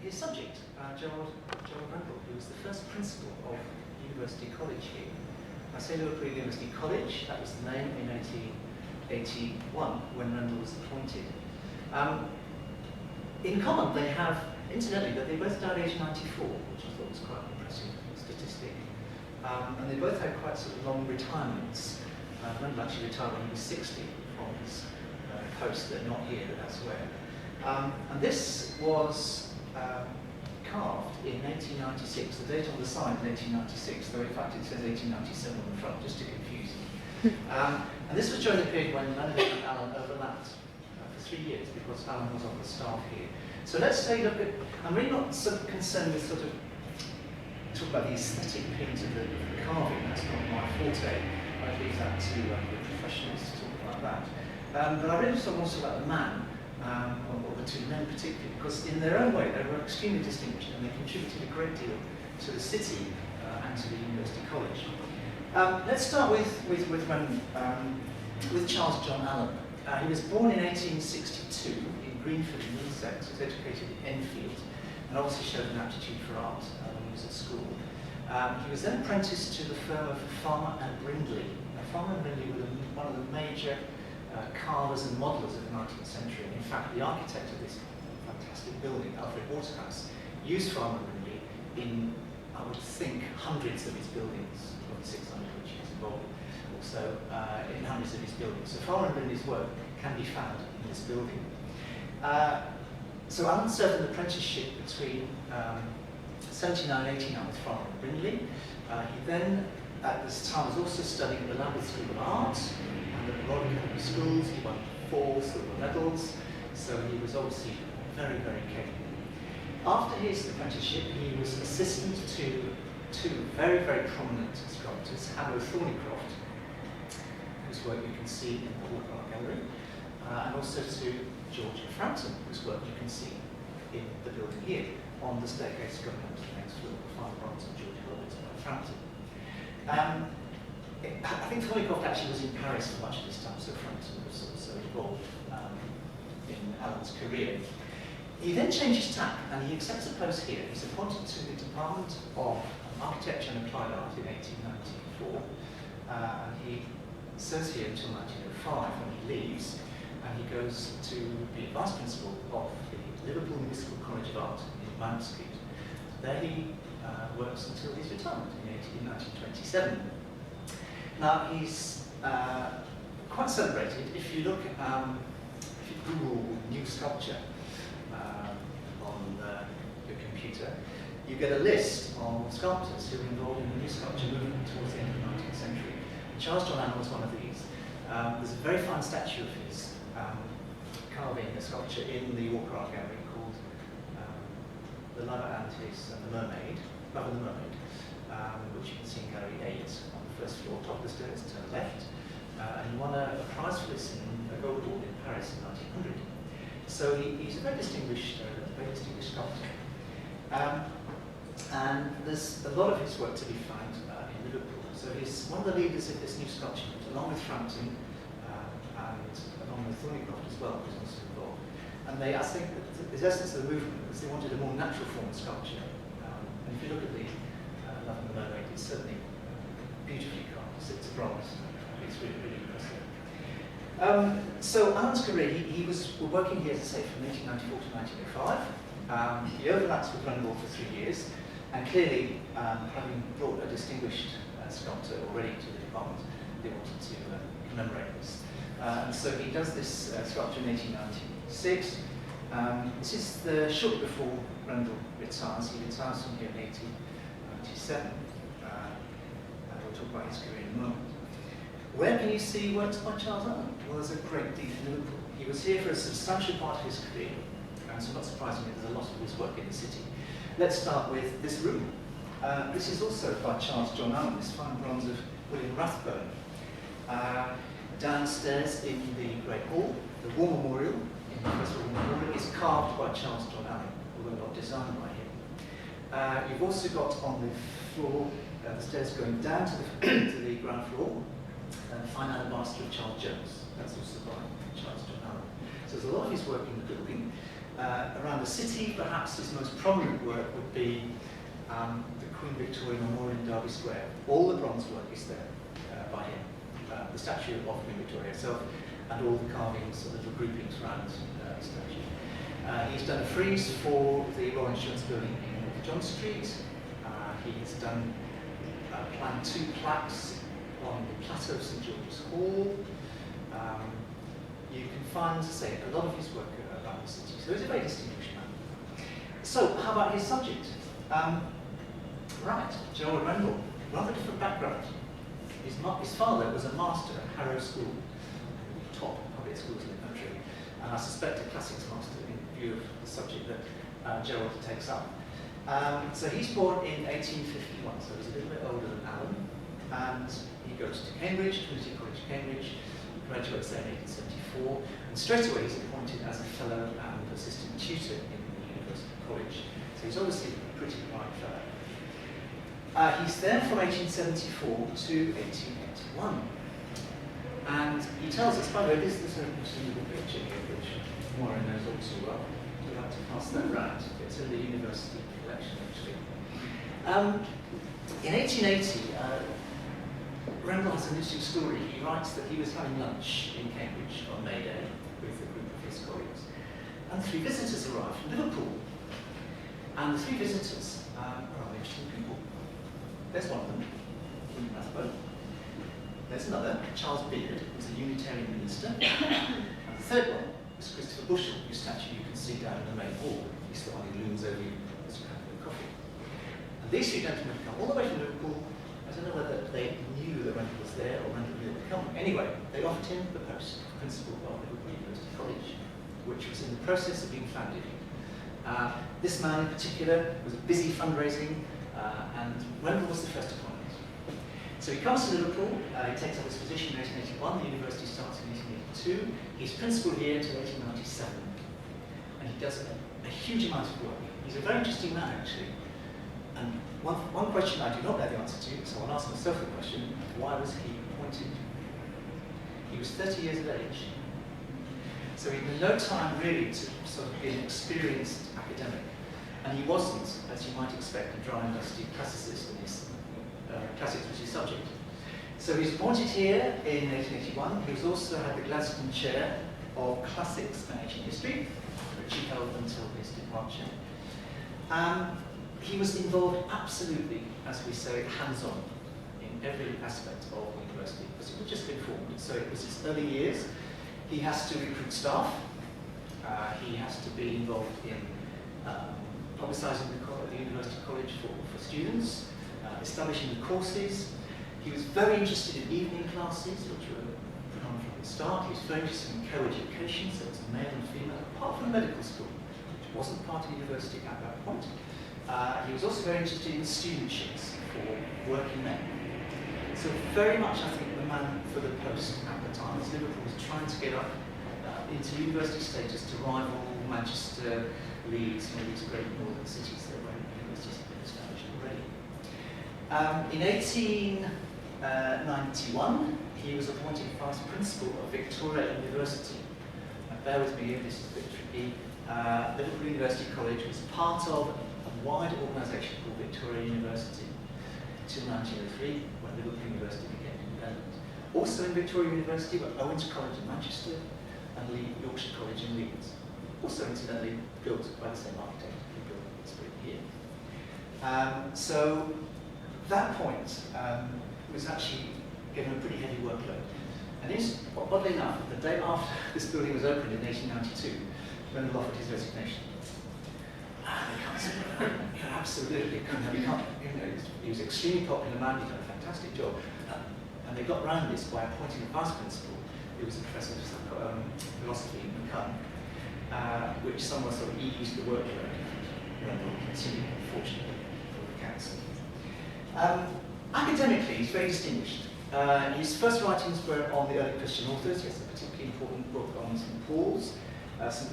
his subject, Gerald Rendall, who was the first principal of University College here. I say Liverpool University College, that was the name in 1881 when Rendall was appointed. In common, they have, incidentally, that they both died aged 94, which I thought was quite an impressive statistic. And they both had quite sort of long retirements. Rendall actually retired when he was 60 from his post, they're not here, but elsewhere. And this was carved in 1896. The date on the side is 1896, though in fact it says 1897 on the front, just to confuse you. And this was during the period when Rendall and Allen overlapped for 3 years, because Allen was on the staff here. So let's take a look at, I'm really not so concerned with sort of, talk about the aesthetic appearance of the carving, that's not my forte. I leave that to the professionals to talk about that. But I really just want to talk about the man, or the two men particularly, because in their own way they were extremely distinguished and they contributed a great deal to the city and to the University College. Let's start with Charles John Allen. He was born in 1862 in Greenford in Middlesex. He was educated at Enfield and obviously showed an aptitude for art when he was at school. He was then apprenticed to the firm of Farmer and Brindley. Farmer and Brindley were one of the major carvers and modellers of the 19th century. And in fact, the architect of this fantastic building, Alfred Waterhouse, used Farmer and Brindley in, I would think, hundreds of his buildings, probably 600 which he was involved in, also in hundreds of his buildings. So Farmer and Brindley's work can be found in this building. So Allen served an apprenticeship between 79 and 89 with Farmer and Brindley. He then, at this time, was also studying at the Lambeth School of Art and at the Royal Academy Schools. He won 4 silver medals, so he was obviously very, very capable. After his apprenticeship, he was assistant to 2 very, very prominent sculptors, Hannah Thornycroft, whose work you can see in the Hall Art Gallery, and also to George Frampton, whose work you can see in the building here, on the staircase going up to the next floor, the fine bronze of George Frampton. I think Thornycroft actually was in Paris for much of this time, so Frampton was also involved in Allen's career. He then changed his tack and he accepts a post here. He's appointed to the Department of Architecture and Applied Art in 1894. And he serves here until 1905 when he leaves, and he goes to be vice principal of the Liverpool Municipal College of Art in Mount Street. There he works until his retirement in 1927. Now he's quite celebrated. If you look, if you Google new sculpture on your computer, you get a list of sculptors who were involved in the new sculpture movement towards the end of the 19th century. Charles John Allen was one of these. There's a very fine statue of his carving a sculpture in the Walker Art Gallery called The Lover and the Mermaid, Love and the Mermaid, which you can see in Gallery 8 on the first floor, top of the stairs, turn left. And he won a prize for this in a gold award in Paris in 1900. So he's a very distinguished sculptor. And there's a lot of his work to be found in Liverpool. So he's one of the leaders of this new sculpture, along with Frampton and along with Thornycroft as well, who's also involved. And they, I think, the essence of the movement was they wanted a more natural form of sculpture. And if you look at the Love and the Mermaid, it's certainly beautifully carved. It's bronze. It's really, really impressive. So Allen's career, he was working here, as I say, from 1894 to 1905. He overlaps with Rendall for 3 years, and clearly, having brought a distinguished sculptor already to the department, they wanted to commemorate this. And so he does this sculpture in 1896. This is shortly before Rendall retires. He retires from here in 1897. And we'll talk about his career in a moment. Where can you see works by Charles Allen? Well, there's a great deal in Liverpool. He was here for a substantial part of his career, and so not surprisingly, there's a lot of his work in the city. Let's start with this room. This is also by Charles John Allen, this fine bronze of William Rathbone. Downstairs in the Great Hall, the War Memorial, in the First War Memorial, is carved by Charles John Allen, although not designed by him. You've also got on the floor, the stairs going down to the ground floor, fine alabaster of Charles Jones. That's also by Charles John Allen. So there's a lot of his work in the building. around the city. Perhaps his most prominent work would be the Queen Victoria Memorial in Derby Square. All the bronze work is there by him. The statue of Queen Victoria herself, and all the carvings, or little groupings around the statue. He's done a frieze for the Royal Insurance Building in John Street. He's done planned 2 plaques on the plateau of St George's Hall. You can find, as I say, a lot of his work around the city. So he's a very distinguished man. So how about his subject? Right, Gerald Rendall, rather different background. His father was a master at Harrow School, top public schools in the country, and I suspect a classics master in view of the subject that Gerald takes up. So he's born in 1851, so he's a little bit older than Alan, and he goes to Cambridge, Trinity College, Cambridge, graduates there in 1874, and straight away he's appointed as a fellow and assistant tutor in the University College. So he's obviously a pretty bright fellow. He's there from 1874 to 1881. And he tells us, by the way, this is a little picture here, which Warren knows all too well. I'd like to pass that round. It's in the university collection, actually. In 1880, Rendall has an interesting story. He writes that he was having lunch in Cambridge on May Day with a group of his colleagues, and 3 visitors arrived from Liverpool. And the 3 visitors are interesting people. There's one of them, William Rathbone. There's another, Charles Beard, who's a Unitarian minister. And the third one was Christopher Bushell, whose statue you can see down in the main hall. He's the one who looms over you as you have a coffee. And these 3 gentlemen come all the way from Liverpool. I don't know whether they knew that Rendall was there or Rendall knew they were coming. Anyway, they offered him the post of principal of Liverpool University College, which was in the process of being founded. This man in particular was busy fundraising, and Rendall was the first appointment. So he comes to Liverpool, he takes up his position in 1881, the university starts in 1882, he's principal here until 1897, and he does a huge amount of work. He's a very interesting man, actually. And one question I do not know the answer to, so I'll ask myself the question, why was he appointed? He was 30 years of age. So he had no time really to sort of be an experienced academic. And he wasn't, as you might expect, a dry and dusty classicist in his classics was his subject. So he was appointed here in 1881. He was also had the Gladstone Chair of Classics and Ancient History, which he held until his departure. He was involved absolutely, as we say, hands-on in every aspect of the university, because it was just been formed. So it was his early years. He has to recruit staff. He has to be involved in publicising the University College for students, establishing the courses. He was very interested in evening classes, which were put on from the start. He was very interested in co-education, so it's male and female, apart from medical school, which wasn't part of the university at that point. He was also very interested in studentships for working men. So very much, I think, the man for the post at the time, as Liverpool was trying to get up into university status to rival Manchester, Leeds, and all these great northern cities that were universities had been established already. In 1891, he was appointed vice principal of Victoria University. Now, bear with me here, this is a bit tricky. Liverpool University College was part of a wide organisation called Victoria University until 1903, when Liverpool University became independent. Also in Victoria University were Owens College in Manchester and Yorkshire College in Leeds. Also incidentally built by the same architect who built this building here. So that point was actually given a pretty heavy workload. And oddly enough, the day after this building was opened in 1892, Rendall offered his resignation. Absolutely, he was an extremely popular man, he'd done a fantastic job. And they got round this by appointing a vice principal, who was a professor of philosophy in Macomb, which somewhat sort of eased the workload. Rendall continued, unfortunately, for the council. Academically, he's very distinguished. His first writings were on the early Christian authors. He has a particularly important book on St.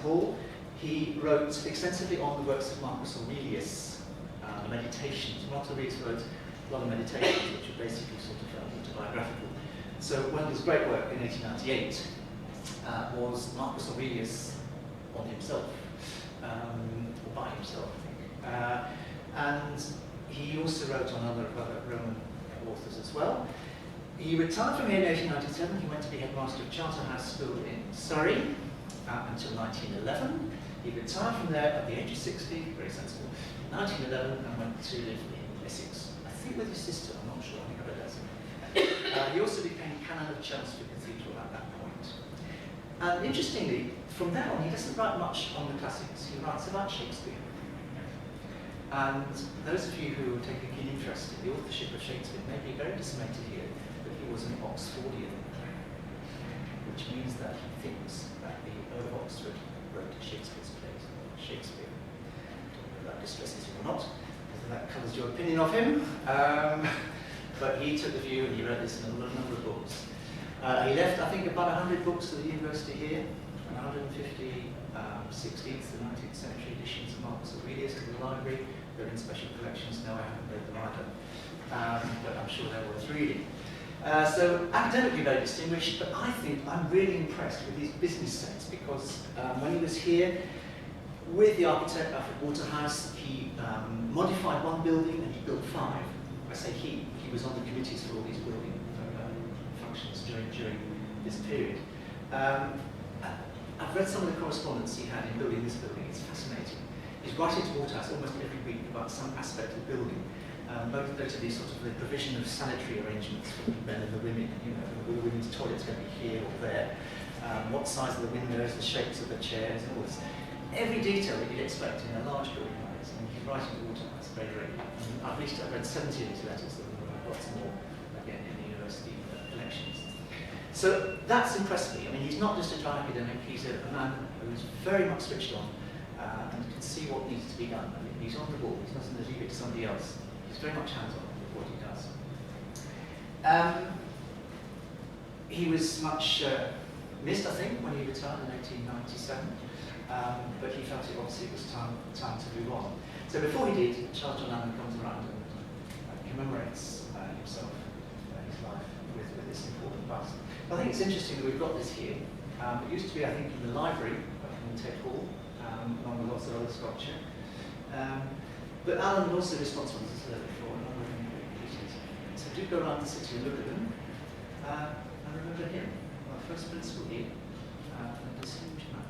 Paul. He wrote extensively on the works of Marcus Aurelius, meditations. Marcus Aurelius wrote a lot of meditations, which are basically sort of autobiographical. So Rendall's great work in 1898 was Marcus Aurelius on himself. or by himself, I think. And he also wrote on other Roman authors as well. He retired from here in 1897. He went to be headmaster of Charterhouse School in Surrey until 1911. He retired from there at the age of 60, very sensible, in 1911, and went to live in Essex. I think with his sister, I'm not sure, I think I read that. He also became Canon of Chelmsford Cathedral at that point. And interestingly, from then on, he doesn't write much on the classics. He writes about Shakespeare. And those of you who take a keen interest in the authorship of Shakespeare may be very dismayed to hear that he was an Oxfordian, which means that he thinks that the Earl of Oxford wrote Shakespeare's plays. Shakespeare. I don't know if that distresses you or not, whether that colours your opinion of him. But he took the view, and he wrote this in a number of books. He left, I think, about 100 books to the university here, and 150 16th and 19th century editions of Marcus Aurelius to the library. They're in special collections now. I haven't read them either, but I'm sure they're worth reading. So academically very distinguished, but I think I'm really impressed with his business sense, because when he was here with the architect Alfred Waterhouse, he modified one building and he built 5. I say he was on the committees for all these building functions during this period. I've read some of the correspondence he had in building this building. It's fascinating. He's writing to Waterhouse almost every week about some aspect of the building, both notably sort of the provision of sanitary arrangements for the men and the women. You know, will the women's toilets going to be here or there? What size of the windows, the shapes of the chairs, and all this. Every detail that you'd expect in a large building like this. And he's writing to Waterhouse very regularly. I've read 70 of his letters, and lots more again in the university collections. So that's impressed me. I mean, he's not just a dry academic, he's a man who's very much switched on and can see what needs to be done. I mean, he's on the ball, he's not going to leave it to somebody else. He's very much hands-on with what he does. He was much missed, I think, when he retired in 1897, but he felt it obviously was time to move on. So before he did, Charles John Allen comes around and commemorates himself, his life, with this important bust. I think it's interesting that we've got this here. It used to be, I think, in the library, in Ted Hall, along with lots of other sculpture. But Alan was also responsible, as I said before, a number of pieces. So do go around the city and look at them. And remember him, our first principal here, and this huge man.